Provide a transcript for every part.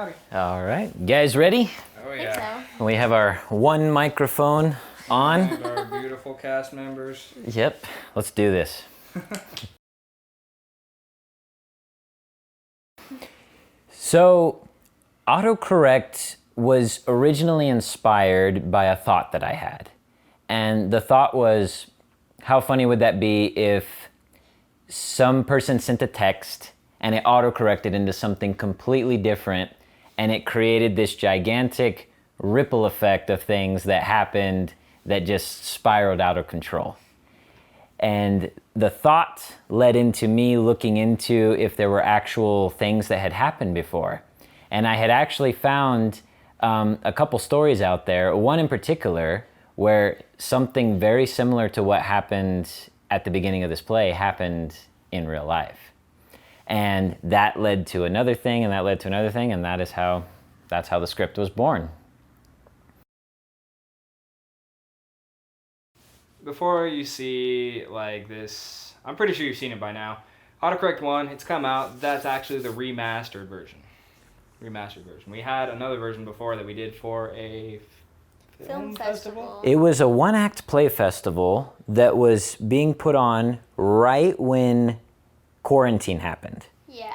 Howdy. All right, you guys ready? Oh I yeah. think so. We have our one microphone on. And our beautiful cast members. Yep, let's do this. So, autocorrect was originally inspired by a thought that I had. And the thought was, how funny would that be if some person sent a text and it autocorrected into something completely different, and it created this gigantic ripple effect of things that happened that just spiraled out of control. And the thought led into me looking into if there were actual things that had happened before. And I had actually found a couple stories out there, one in particular, where something very similar to what happened at the beginning of this play happened in real life. And that led to another thing, and that led to another thing, and that's how the script was born. Before you see like this, I'm pretty sure you've seen it by now. Autocorrect 1, it's come out. That's actually the remastered version. We had another version before that we did for a film festival. It was a one-act play festival that was being put on right when quarantine happened. Yeah.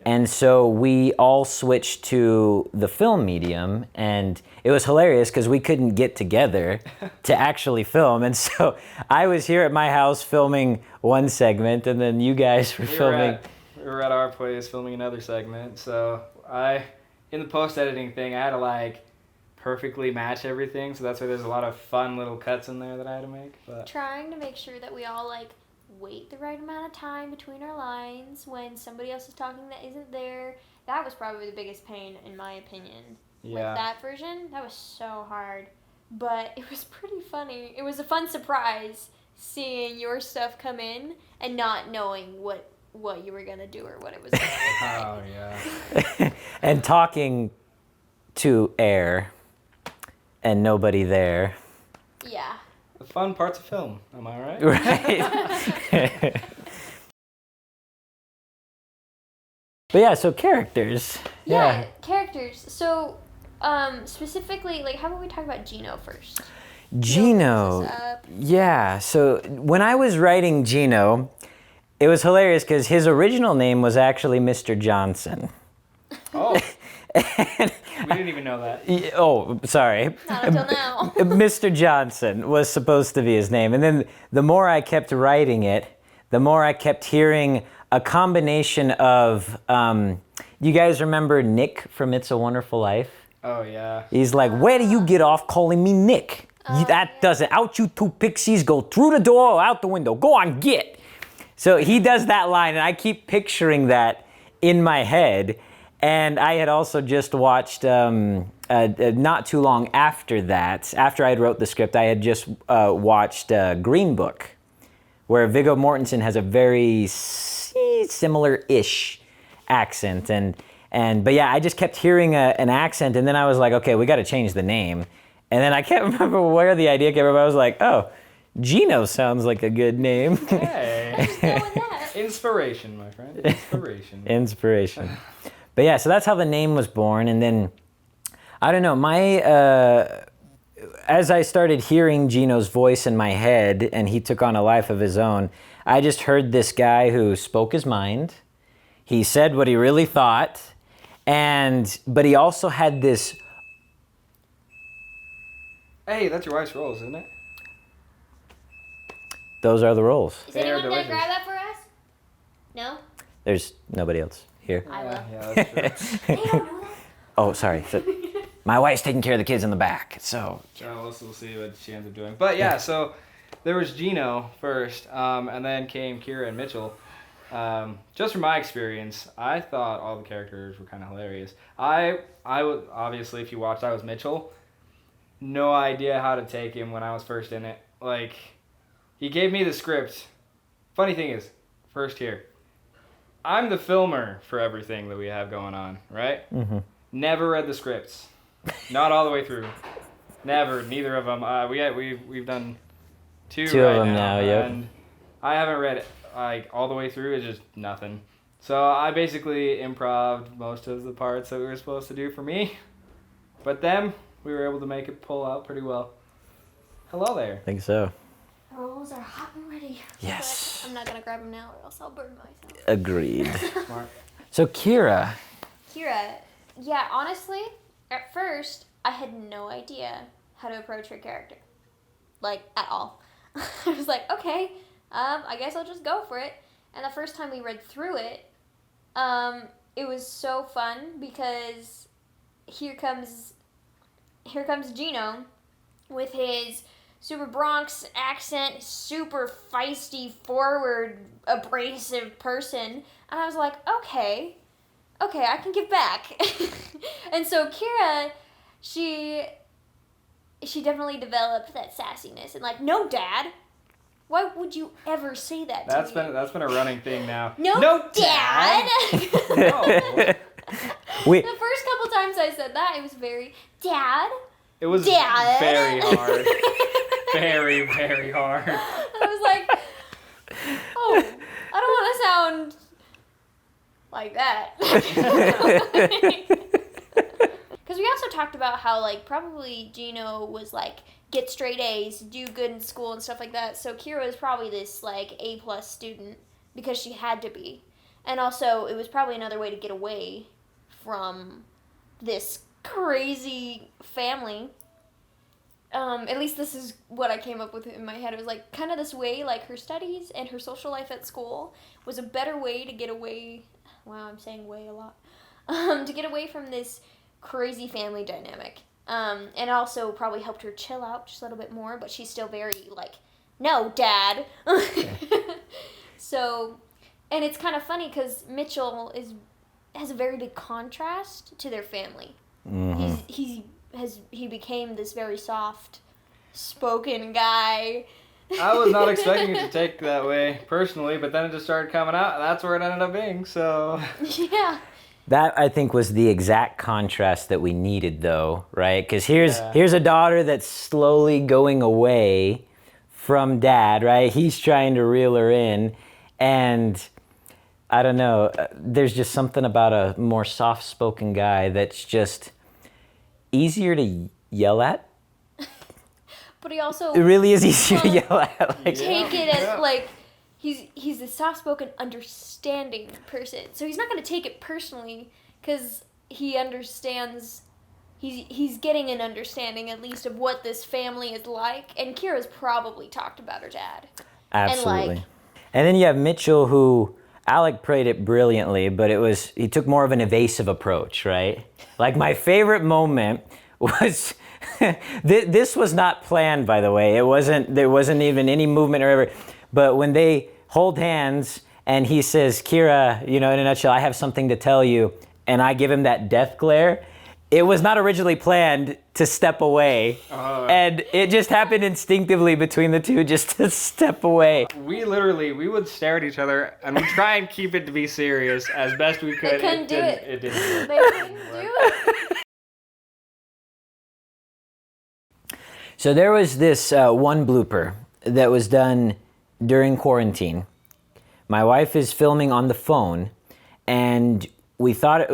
And so we all switched to the film medium, and it was hilarious because we couldn't get together to actually film. And so I was here at my house filming one segment, and then you guys were filming. We were at our place filming another segment. So in the post-editing thing, I had to like perfectly match everything. So that's why there's a lot of fun little cuts in there that I had to make. But Trying to make sure that we all like wait the right amount of time between our lines when somebody else is talking that isn't there. That was probably the biggest pain in my opinion. yeah. With that version, that was so hard. But it was pretty funny. It was a fun surprise seeing your stuff come in and not knowing what you were going to do or what it was going to look like. Oh, yeah. And talking to air and nobody there. Yeah. The fun parts of film, am I right? Right. But yeah, so characters. Yeah, characters. So, specifically, like, how about we talk about Gino first? Gino. Build this up. Yeah, so when I was writing Gino, it was hilarious because his original name was actually Mr. Johnson. Oh. We didn't even know that. Oh, sorry. Not until now. Mr. Johnson was supposed to be his name. And then the more I kept writing it, the more I kept hearing a combination of, you guys remember Nick from It's a Wonderful Life? Oh, yeah. He's like, where do you get off calling me Nick? That doesn't, out you two pixies, go through the door or out the window, go on, get. So he does that line, and I keep picturing that in my head. And I had also just watched, not too long after that, after I had wrote the script, I had just watched Green Book, where Viggo Mortensen has a very similar-ish accent. But yeah, I just kept hearing an accent, and then I was like, okay, we got to change the name. And then I can't remember where the idea came from. I was like, oh, Gino sounds like a good name. Hey. Just go with that. Inspiration, my friend. Inspiration. Inspiration. But yeah, so that's how the name was born. And then, I don't know, as I started hearing Gino's voice in my head and he took on a life of his own, I just heard this guy who spoke his mind. He said what he really thought. But he also had this... Hey, that's your wife's rolls, isn't it? Those are the roles. Is They are anyone going to delicious. grab that for us? No? There's nobody else here. I will. Yeah, that's true. They don't know that? Oh, sorry. So, my wife's taking care of the kids in the back, so... We'll see what she ends up doing. But yeah, so there was Gino first, and then came Kira and Mitchell. Just from my experience, I thought all the characters were kind of hilarious. I would, obviously, if you watched, I was Mitchell. No idea how to take him when I was first in it. Like, he gave me the script. Funny thing is, first here, I'm the filmer for everything that we have going on, right? Mm-hmm. Never read the scripts. Not all the way through. Never. Neither of them. We've done two of right them now, yep. And I haven't read it like all the way through. It's just nothing. So I basically improv'd most of the parts that we were supposed to do for me. But then we were able to make it pull out pretty well. Hello there. I think so. Rolls are hot and ready. Yes. But I'm not gonna grab them now or else I'll burn myself. Agreed. Smart. So Kira. Kira, yeah, honestly, at first, I had no idea how to approach her character. Like, at all. I was like, okay, I guess I'll just go for it. And the first time we read through it, it was so fun because here comes Gino with his super Bronx accent, super feisty, forward, abrasive person. And I was like, okay, I can give back. And so Kira, she definitely developed that sassiness and like, no, Dad, why would you ever say that to me? That's been a running thing now. No, Dad. No. The first couple times I said that, it was very, Dad. It was Dad. very hard. Very, very hard. I was like, oh, I don't want to sound like that. Because we also talked about how, like, probably Gino was, like, get straight A's, do good in school and stuff like that. So Kira was probably this, like, A+ student because she had to be. And also, it was probably another way to get away from this crazy family. At least this is what I came up with in my head. It was like kind of this way, like her studies and her social life at school was a better way to get away. Wow, I'm saying way a lot. To get away from this crazy family dynamic. And also probably helped her chill out just a little bit more, but she's still very like, no, Dad. So, and it's kind of funny because Mitchell has a very big contrast to their family. Mm-hmm. He became this very soft spoken guy. I was not expecting it to take that way personally, but then it just started coming out, and that's where it ended up being. So Yeah. That, I think, was the exact contrast that we needed, though, right? Because here's a daughter that's slowly going away from Dad, right? He's trying to reel her in, and I don't know, there's just something about a more soft-spoken guy that's just easier to yell at. But he also It really is easier to yell at. Like, take it as like he's a soft-spoken, understanding person. So he's not going to take it personally because he understands. He's getting an understanding at least of what this family is like. And Kira's probably talked about her dad. absolutely. And then you have Mitchell, who Alek played it brilliantly, but he took more of an evasive approach, right? Like my favorite moment was. This was not planned, by the way. There wasn't even any movement or whatever. But when they hold hands and he says, Kira, in a nutshell, I have something to tell you, and I give him that death glare, it was not originally planned to step away. And it just happened instinctively between the two just to step away. we would stare at each other and we try and keep it to be serious as best we could. They couldn't do it. It didn't work. They couldn't do it. So there was this one blooper that was done during quarantine. My wife is filming on the phone, and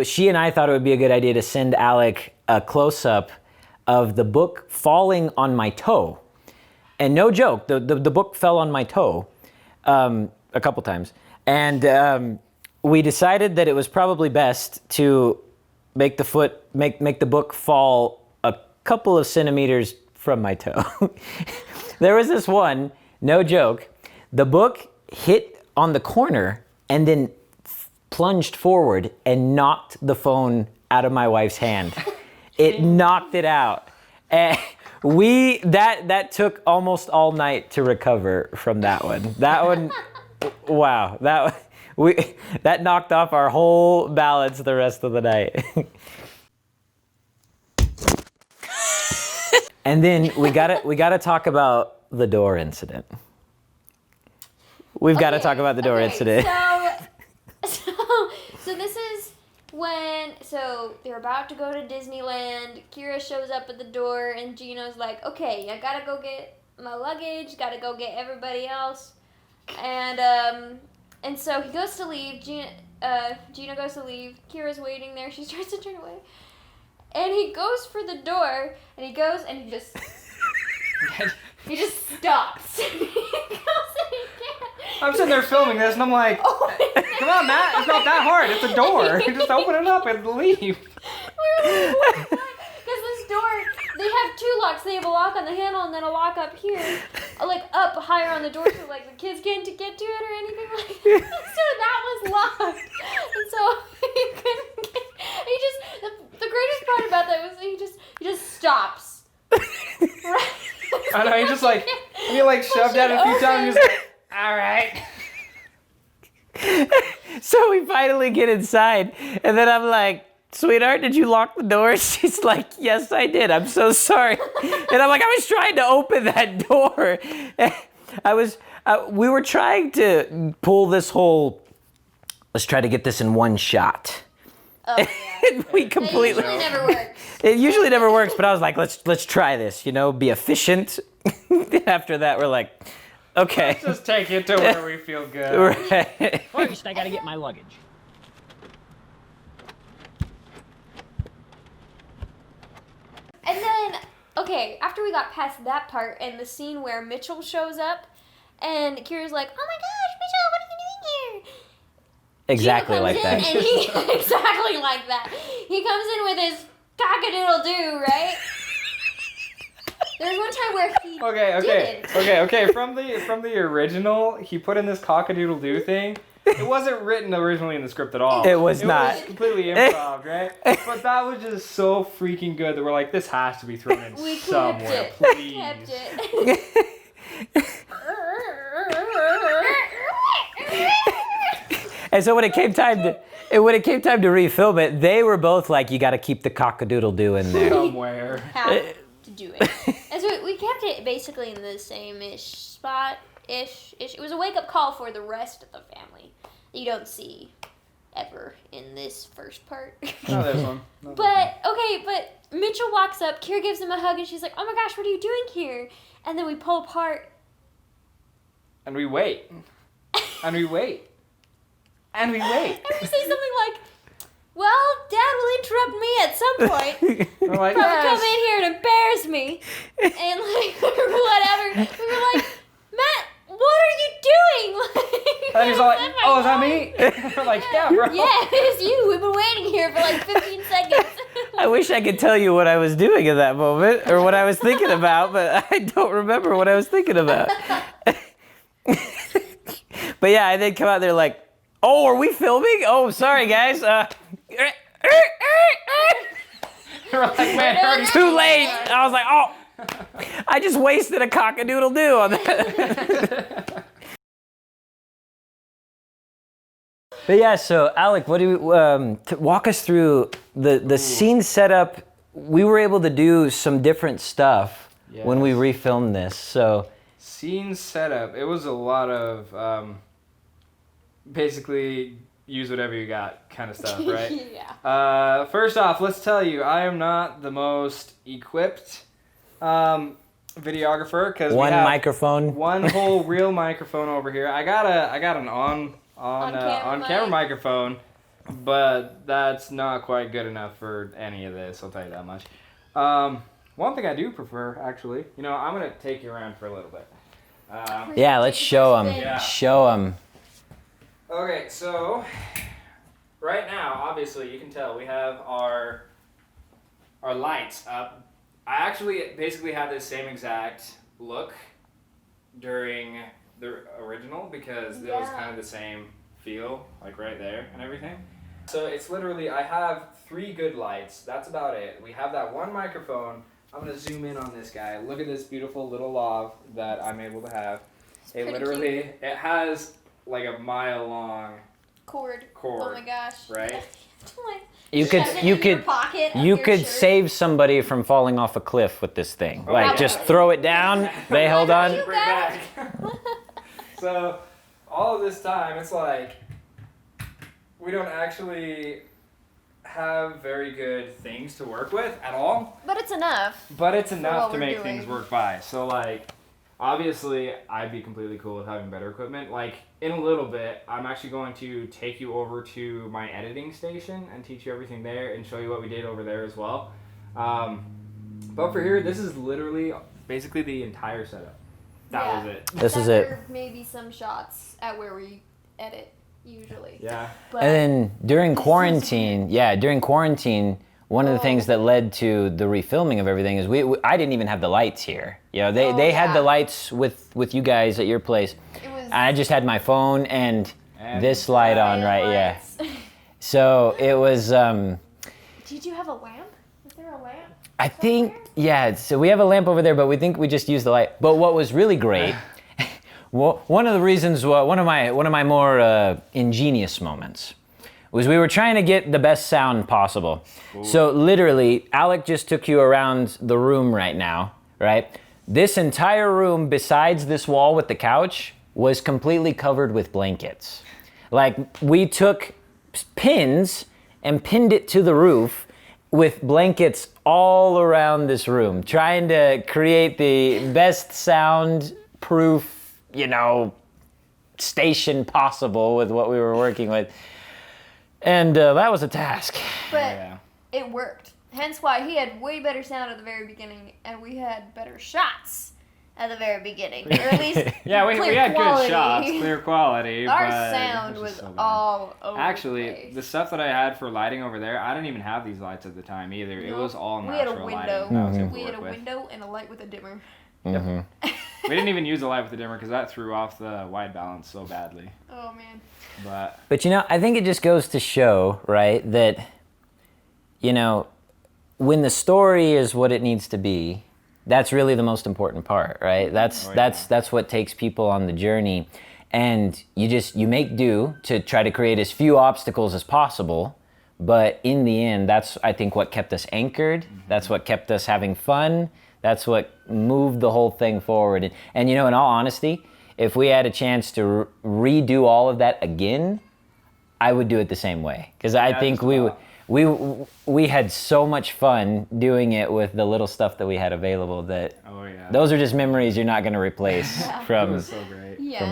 she and I thought it would be a good idea to send Alek a close-up of the book falling on my toe. And no joke, the book fell on my toe a couple times. And we decided that it was probably best to make the book fall a couple of centimeters from my toe. There was this one, no joke, the book hit on the corner and then plunged forward and knocked the phone out of my wife's hand. It knocked it out. And that took almost all night to recover from that one. That one, wow, that knocked off our whole balance the rest of the night. And then we gotta talk about the door incident. We've got to talk about the door incident. So this is when they're about to go to Disneyland. Kira shows up at the door, and Gino's like, "Okay, I gotta go get my luggage. Gotta go get everybody else." And so he goes to leave. Gina goes to leave. Kira's waiting there. She tries to turn away. And he goes for the door, and he goes, and he just stops. He goes and he can't. I'm sitting there filming this, and I'm like, come on, Matt, it's not that hard. It's a door. You just open it up and leave. Because this door, they have 2 locks. They have a lock on the handle and then a lock up here, like up higher on the door, so like the kids can't get to it or anything like that. So that was locked, and so he couldn't get. He just the greatest part about that was he just stops. Right. I know, he just like shoved at it a few times. He's like, all right. So we finally get inside, and then I'm like, sweetheart, did you lock the door? She's like, yes, I did. I'm so sorry. And I'm like, I was trying to open that door. We were trying to pull this whole, let's try to get this in one shot. Oh, yeah. And we completely. It usually never works. It usually never works, but I was like, let's try this, be efficient. After that, we're like, okay. Let's just take it to where we feel good. Right. First, I gotta get my luggage. And then, okay, after we got past that part and the scene where Mitchell shows up, and Kira's like, oh my gosh, Mitchell, what are you doing here? Exactly Gina like comes that. in and he, exactly like that. He comes in with his cock-a-doodle-doo, right? There's one time where he didn't. Okay. From the original, he put in this cock-a-doodle-doo thing. It wasn't written originally in the script at all. It was not. It was completely improv, right? But that was just so freaking good that we're like, this has to be thrown in We somewhere, kept it. please. Kept it. And so when it came time to refilm it, they were both like, you got to keep the cock-a-doodle-doo in there. Somewhere. Have to do it. And so we kept it basically in the same-ish spot-ish. It was a wake-up call for the rest of the family. You don't see ever in this first part. No, there's one. But Mitchell walks up, Kira gives him a hug, and she's like, oh my gosh, what are you doing here? And then we pull apart. And we wait. And we wait. And we wait. And we say something like, well, Dad will interrupt me at some point. We're like, Probably come yes. in here and embarrass me. And like, whatever. We were like, Matt, what are you doing? Like, And he's all like, oh, is that me? We're like, yeah, bro. yeah, it is you. We've been waiting here for like 15 seconds. I wish I could tell you what I was doing in that moment or what I was thinking about, but I don't remember what I was thinking about. But yeah, I did come out there like, oh, are we filming? Oh, sorry, guys. We're like, man, already Too late. I was like, oh, I just wasted a cock-a-doodle-doo on that. But yeah, so Alek, what do you, walk us through the scene setup? We were able to do some different stuff when we refilmed this. So scene setup. It was a lot of basically use whatever you got kind of stuff, right? Yeah. First off, let's tell you, I am not the most equipped videographer because one microphone, one whole real microphone over here. I got an on camera microphone, but that's not quite good enough for any of this. I'll tell you that much. One thing I do prefer, actually, I'm gonna take you around for a little bit. yeah, let's show them. Yeah. Show them. Okay, so right now, obviously, you can tell we have our lights up. I actually basically had this same exact look during the original because it was kind of the same feel, like right there and everything. So it's literally, I have 3 good lights. That's about it. We have that one microphone. I'm going to zoom in on this guy. Look at this beautiful little lav that I'm able to have. It literally, it has like a mile long cord. Oh my gosh. Right? You could save somebody from falling off a cliff with this thing. Just throw it down. They hold on. Bring back. So all of this time, it's like we don't actually have very good things to work with at all. But it's enough. But it's enough to we're make doing. things work by. So like, obviously, I'd be completely cool with having better equipment. Like, in a little bit, I'm actually going to take you over to my editing station and teach you everything there and show you what we did over there as well. But for here, this is literally basically the entire setup. That was it. This is it. Maybe some shots at where we edit usually. Yeah. But And then during quarantine, one of the things that led to the refilming of everything is I didn't even have the lights here. You know, they had the lights with you guys at your place. It was, I just had my phone and this light on, right? lights. Yeah. So it was. Did you have a lamp? Was there a lamp? I think, yeah, so we have a lamp over there, but we think we just use the light. But what was really great, one of the reasons, one of my more ingenious moments was we were trying to get the best sound possible. Ooh. So literally, Alek just took you around the room right now, right? This entire room, besides this wall with the couch, was completely covered with blankets. Like, we took pins and pinned it to the roof with blankets all around this room, trying to create the best sound-proof, station possible with what we were working with. And that was a task. But it worked. Hence why he had way better sound at the very beginning, and we had better shots at the very beginning. Or at least we had good shots, clear quality. Our but sound was all over Actually, the place. the stuff that I had for lighting over there, I didn't even have these lights at the time either. Nope. It was all We had a natural window. lighting. We had a window and a light with a dimmer. Mm-hmm. We didn't even use the light with the dimmer because that threw off the white balance so badly. Oh, man. But I think it just goes to show, right, that, when the story is what it needs to be, that's really the most important part, right? That's what takes people on the journey. And you make do to try to create as few obstacles as possible. But in the end, that's, I think, what kept us anchored. Mm-hmm. That's what kept us having fun. That's what moved the whole thing forward. And in all honesty, if we had a chance to redo all of that again, I would do it the same way. Because I think we had so much fun doing it with the little stuff that we had available that those are just memories you're not going to replace from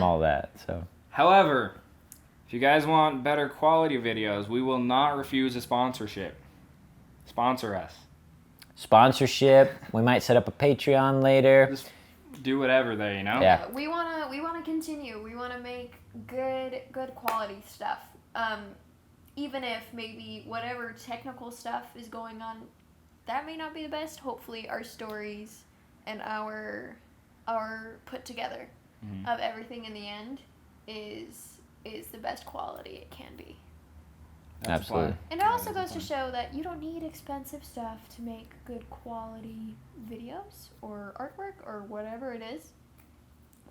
all that. So, however, if you guys want better quality videos, we will not refuse a sponsorship. Sponsor us. Sponsorship. We might set up a Patreon later. Just do whatever there, Yeah. We wanna continue. We wanna make good quality stuff. Even if maybe whatever technical stuff is going on, that may not be the best. Hopefully, our stories and our put together of everything in the end is the best quality it can be. That's Absolutely. fun. And it also goes to show that you don't need expensive stuff to make good quality videos or artwork or whatever it is.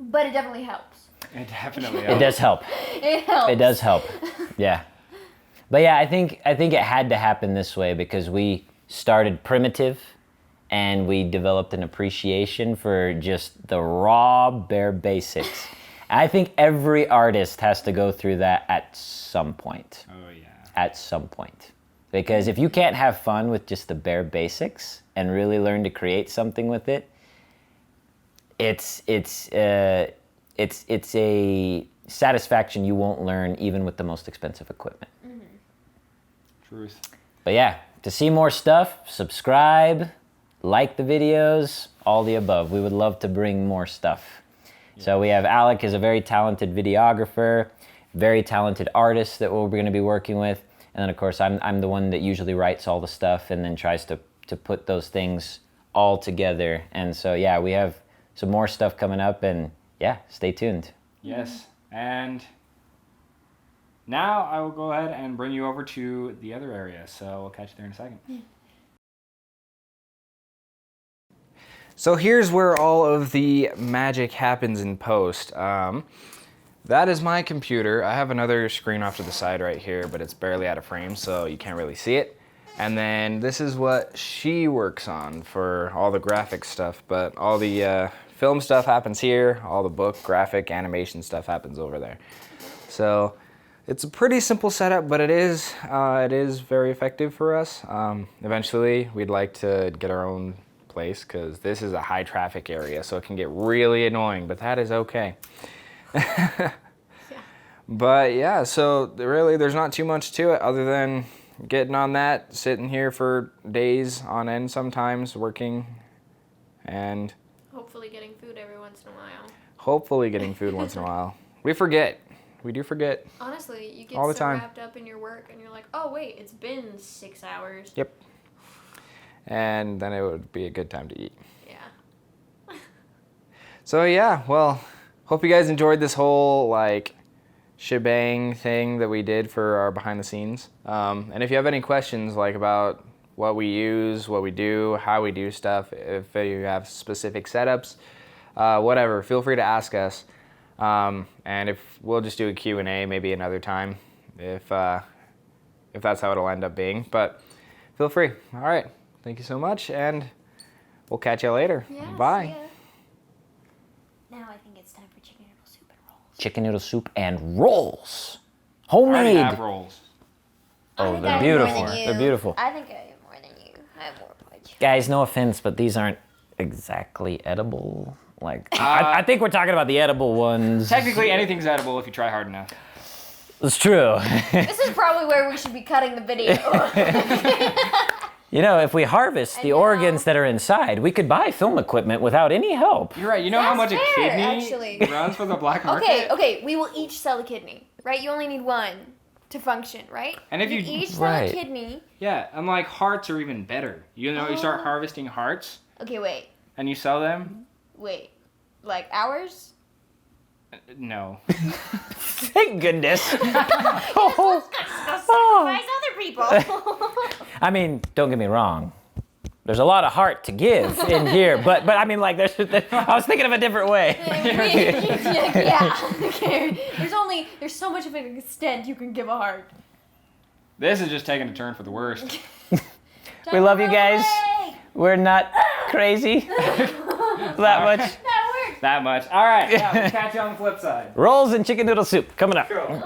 But it definitely helps. It definitely It does help. It helps. It does help. Yeah. But yeah, I think it had to happen this way because we started primitive and we developed an appreciation for just the raw, bare basics. I think every artist has to go through that at some point. Oh, yeah. At some point. Because if you can't have fun with just the bare basics and really learn to create something with it, it's a satisfaction you won't learn even with the most expensive equipment. Mm-hmm. Truth. But yeah, to see more stuff, subscribe, like the videos, all the above. We would love to bring more stuff. Yeah. So we have Alek is a very talented videographer, very talented artist that we're going to be working with. And then of course I'm the one that usually writes all the stuff and then tries to put those things all together. And so yeah, we have some more stuff coming up and yeah, stay tuned. Yes. And now I will go ahead and bring you over to the other area. So we'll catch you there in a second. So here's where all of the magic happens in post. That is my computer. I have another screen off to the side right here, but it's barely out of frame, so you can't really see it. And then this is what she works on for all the graphic stuff, but all the film stuff happens here. All the book, graphic, animation stuff happens over there. So it's a pretty simple setup, but it is very effective for us. Eventually, we'd like to get our own place because this is a high traffic area, so it can get really annoying, but that is okay. But yeah, so really there's not too much to it other than getting on that, sitting here for days on end sometimes, working, and hopefully getting food every once in a while. Hopefully getting food once in a while. We forget. We do forget. Honestly, you get all the so time. wrapped up in your work and you're like, oh wait, it's been 6 hours. Yep. And then it would be a good time to eat. Yeah. So yeah, well, hope you guys enjoyed this whole like shebang thing that we did for our behind the scenes. And if you have any questions like about what we use, what we do, how we do stuff, if you have specific setups, whatever, feel free to ask us. And if we'll just do a Q&A maybe another time if that's how it'll end up being. But feel free. All right. Thank you so much, and we'll catch you later. Yeah, Bye. see ya. Now I think it's time for chicken noodle soup and rolls. Chicken noodle soup and rolls. I already Homemade. have rolls. Oh, think they're I have more beautiful. than you. They're beautiful. I think I have more than you. I have more punch. Guys, no offense, but these aren't exactly edible. Like, I think we're talking about the edible ones. Technically, anything's edible if you try hard enough. It's true. This is probably where we should be cutting the video. You know, if we harvest the know. organs that are inside, we could buy film equipment without any help. You're right. You know how much That's a fair, kidney actually. runs for the black market? Okay, we will each sell a kidney, right? You only need one to function, right? And if you- each sell Right. a kidney. Yeah, and like hearts are even better. You know, you start harvesting hearts Okay, wait. and you sell them. Wait. Like ours? No. Thank goodness. Sacrifice other people. I mean, don't get me wrong. There's a lot of heart to give in here, but I mean, like, I was thinking of a different way. Yeah. Okay. There's so much of an extent you can give a heart. This is just taking a turn for the worst. We love you guys. Hey! We're not crazy that much. That worked. That much. All right. Yeah, we'll catch you on the flip side. Rolls and chicken noodle soup coming up. Cool.